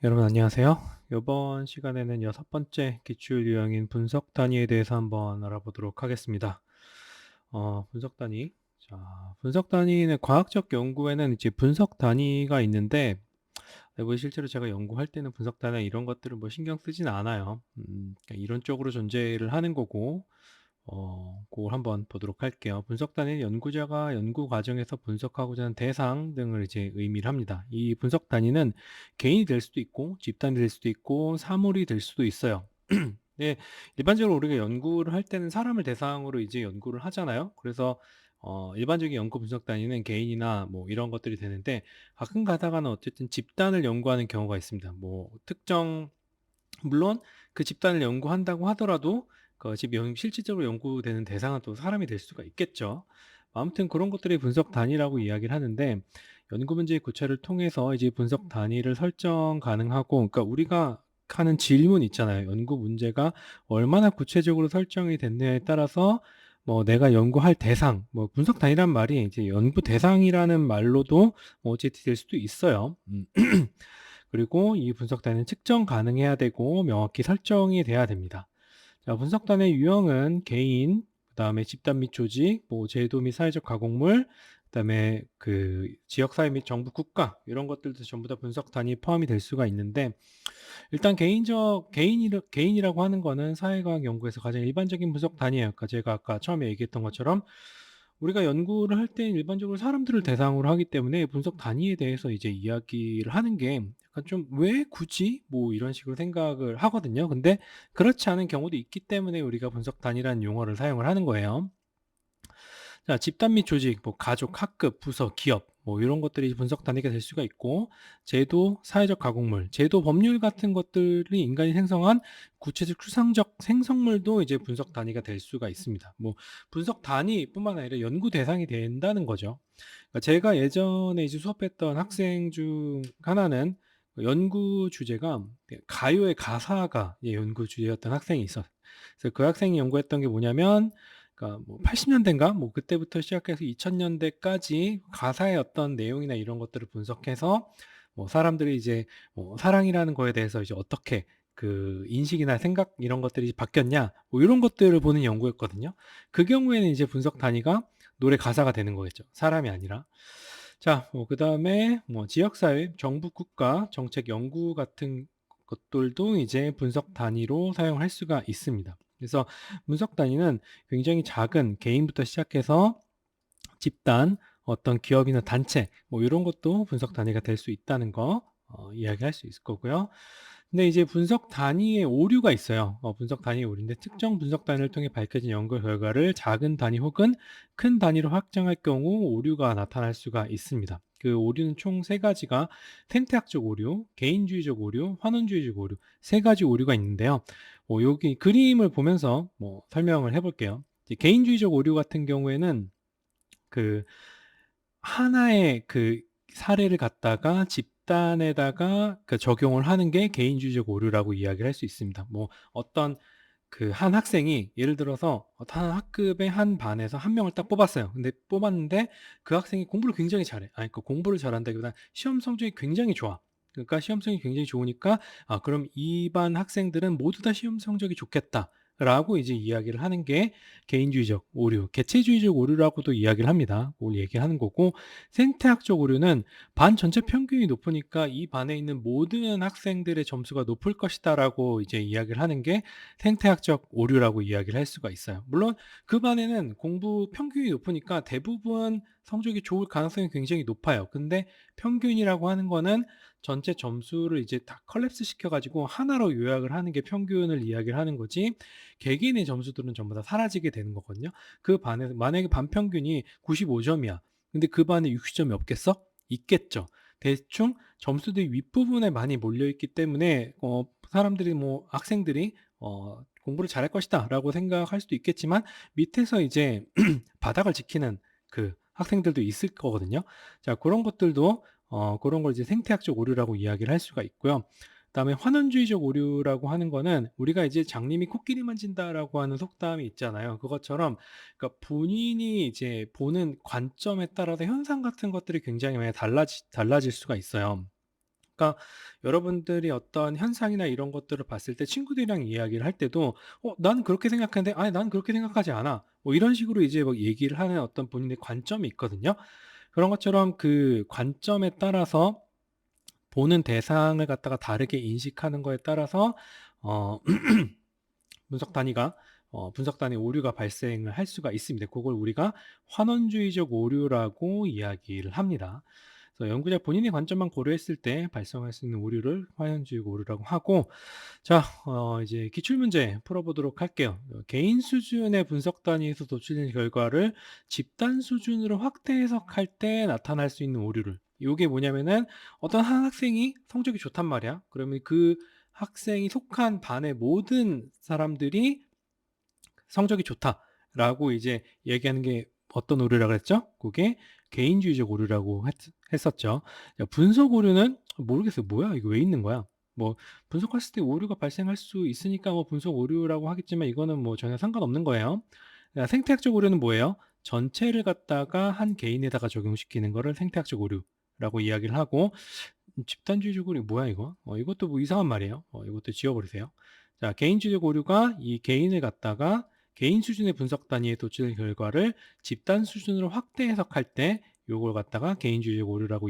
여러분 안녕하세요. 이번 시간에는 여섯 번째 기출 유형인 분석 단위에 대해서 한번 알아보도록 하겠습니다. 분석 단위. 자, 분석 단위는 과학적 연구에는 이제 분석 단위가 있는데, 뭐 실제로 제가 연구할 때는 분석 단위 이런 것들을 뭐 신경 쓰진 않아요. 그냥 이론적으로 존재를 하는 거고, 그걸 한번 보도록 할게요. 분석 단위는 연구자가 연구 과정에서 분석하고자 하는 대상 등을 이제 의미를 합니다. 이 분석 단위는 개인이 될 수도 있고, 집단이 될 수도 있고, 사물이 될 수도 있어요. 네, 일반적으로 우리가 연구를 할 때는 사람을 대상으로 이제 연구를 하잖아요. 그래서 일반적인 연구 분석 단위는 개인이나 뭐 이런 것들이 되는데, 가끔 가다가는 어쨌든 집단을 연구하는 경우가 있습니다. 뭐 특정 물론 그 집단을 연구한다고 하더라도 실질적으로 연구되는 대상은 또 사람이 될 수가 있겠죠. 아무튼 그런 것들이 분석 단위라고 이야기를 하는데, 연구 문제의 구체를 통해서 이제 분석 단위를 설정 가능하고, 그러니까 우리가 하는 질문 있잖아요. 연구 문제가 얼마나 구체적으로 설정이 됐느냐에 따라서 뭐 내가 연구할 대상, 뭐 분석 단위란 말이 이제 연구 대상이라는 말로도 뭐 어쨌든 될 수도 있어요. 그리고 이 분석단은 측정 가능해야 되고 명확히 설정이 돼야 됩니다. 자, 분석단의 유형은 개인, 그다음에 집단 및 조직, 뭐 제도 및 사회적 가공물, 그다음에 그 지역 사회 및 정부 국가 이런 것들도 전부 다 분석 단위에 포함이 될 수가 있는데, 일단 개인이라고 하는 거는 사회과학 연구에서 가장 일반적인 분석 단위예요. 그러니까 제가 아까 처음에 얘기했던 것처럼 우리가 연구를 할 때 일반적으로 사람들을 대상으로 하기 때문에 분석 단위에 대해서 이제 이야기를 하는 게 약간 좀 '왜 굳이?' 뭐 이런 식으로 생각을 하거든요. 근데 그렇지 않은 경우도 있기 때문에 우리가 분석 단위라는 용어를 사용을 하는 거예요. 자, 집단 및 조직, 뭐 가족, 학급, 부서, 기업 뭐 이런 것들이 분석 단위가 될 수가 있고, 제도, 사회적 가공물, 제도, 법률 같은 것들이 인간이 생성한 구체적 추상적 생성물도 이제 분석 단위가 될 수가 있습니다. 뭐 분석 단위뿐만 아니라 연구 대상이 된다는 거죠. 그러니까 제가 예전에 이제 수업했던 학생 중 하나는 연구 주제가 가요의 가사가 연구 주제였던 학생이 있었어요. 그래서 그 학생이 연구했던 게 뭐냐면, 그러니까 뭐 80년대인가 뭐 그때부터 시작해서 2000년대까지 가사의 어떤 내용이나 이런 것들을 분석해서 뭐 사람들이 이제 뭐 사랑이라는 거에 대해서 이제 어떻게 그 인식이나 생각 이런 것들이 바뀌었냐 뭐 이런 것들을 보는 연구였거든요. 그 경우에는 이제 분석 단위가 노래 가사가 되는 거겠죠. 사람이 아니라. 자, 뭐 그다음에 뭐 지역 사회, 정부, 국가, 정책 연구 같은 것들도 이제 분석 단위로 사용할 수가 있습니다. 그래서 분석 단위는 굉장히 작은 개인부터 시작해서 집단, 어떤 기업이나 단체 뭐 이런 것도 분석 단위가 될 수 있다는 거 이야기할 수 있을 거고요. 근데 이제 분석 단위의 오류가 있어요. 분석 단위의 오류인데, 특정 분석 단위를 통해 밝혀진 연구 결과를 작은 단위 혹은 큰 단위로 확장할 경우 오류가 나타날 수가 있습니다. 그 오류는 총 세 가지가 생태학적 오류, 개인주의적 오류, 환원주의적 오류 세 가지 오류가 있는데요. 여기 그림을 보면서 뭐 설명을 해볼게요. 이제 개인주의적 오류 같은 경우에는 그 하나의 그 사례를 갖다가 집단에다가 그 적용을 하는 게 개인주의적 오류라고 이야기를 할 수 있습니다. 뭐 어떤 그 한 학생이 예를 들어서 한 학급의 한 반에서 한 명을 딱 뽑았어요. 근데 뽑았는데 그 학생이 공부를 굉장히 잘해. 아니, 그 공부를 잘한다기보다 시험 성적이 굉장히 좋아. 그러니까 시험 성적이 굉장히 좋으니까 '아, 그럼 이 반 학생들은 모두 다 시험 성적이 좋겠다.'라고 이제 이야기를 하는 게 개인주의적 오류, 개체주의적 오류라고도 이야기를 합니다. 그걸 얘기하는 거고, 생태학적 오류는 반 전체 평균이 높으니까 이 반에 있는 모든 학생들의 점수가 높을 것이다라고 이제 이야기를 하는 게 생태학적 오류라고 이야기를 할 수가 있어요. 물론 그 반에는 공부 평균이 높으니까 대부분 성적이 좋을 가능성이 굉장히 높아요. 근데 평균이라고 하는 거는 전체 점수를 이제 다 컬랩스 시켜가지고 하나로 요약을 하는 게 평균을 이야기를 하는 거지, 개개인의 점수들은 전부 다 사라지게 되는 거거든요. 그 반에 만약에 반 평균이 95점이야. 근데 그 반에 60점이 없겠어? 있겠죠. 대충 점수들이 윗부분에 많이 몰려 있기 때문에 사람들이 뭐 학생들이 공부를 잘할 것이다라고 생각할 수도 있겠지만, 밑에서 이제 바닥을 지키는 그 학생들도 있을 거거든요. 자, 그런 것들도 그런 걸 이제 생태학적 오류라고 이야기를 할 수가 있고요. 그다음에 환원주의적 오류라고 하는 거는 우리가 이제 "장님이 코끼리 만진다."라고 하는 속담이 있잖아요. 그것처럼 그러니까 본인이 이제 보는 관점에 따라서 현상 같은 것들이 굉장히 많이 달라질 수가 있어요. 그러니까 여러분들이 어떤 현상이나 이런 것들을 봤을 때 친구들이랑 이야기를 할 때도 나는 그렇게 생각하는데 아니 나는 그렇게 생각하지 않아." 뭐 이런 식으로 이제 막 얘기를 하는 어떤 본인의 관점이 있거든요. 그런 것처럼 그 관점에 따라서 보는 대상을 갖다가 다르게 인식하는 거에 따라서 어 분석 단위가 분석 단위 오류가 발생을 할 수가 있습니다. 그걸 우리가 환원주의적 오류라고 이야기를 합니다. 그래서 연구자 본인의 관점만 고려했을 때 발생할 수 있는 오류를 환원주의적 오류라고 하고, 자, 이제 기출문제 풀어보도록 할게요. 개인 수준의 분석 단위에서 도출된 결과를 집단 수준으로 확대 해석할 때 나타날 수 있는 오류를. 이게 뭐냐면은 어떤 한 학생이 성적이 좋단 말이야. 그러면 그 학생이 속한 반의 모든 사람들이 성적이 좋다라고 이제 얘기하는 게 어떤 오류라고 그랬죠? 그게 개인주의적 오류라고 했었죠. 분석 오류는 모르겠어요. 뭐야? 이거 왜 있는 거야? 뭐 분석했을 때 오류가 발생할 수 있으니까 뭐 분석 오류라고 하겠지만 이거는 뭐 전혀 상관없는 거예요. 생태학적 오류는 뭐예요? 전체를 갖다가 한 개인에다가 적용시키는 거를 생태학적 오류라고 이야기를 하고, 집단주의적 오류 뭐야 이거? 이것도 뭐 이상한 말이에요. 이것도 지워버리세요. 자, 개인주의적 오류가 이 개인을 갖다가 개인 수준의 분석 단위에 도출된 결과를 집단 수준으로 확대 해석할 때 요걸 갖다가 개인주의적 오류라고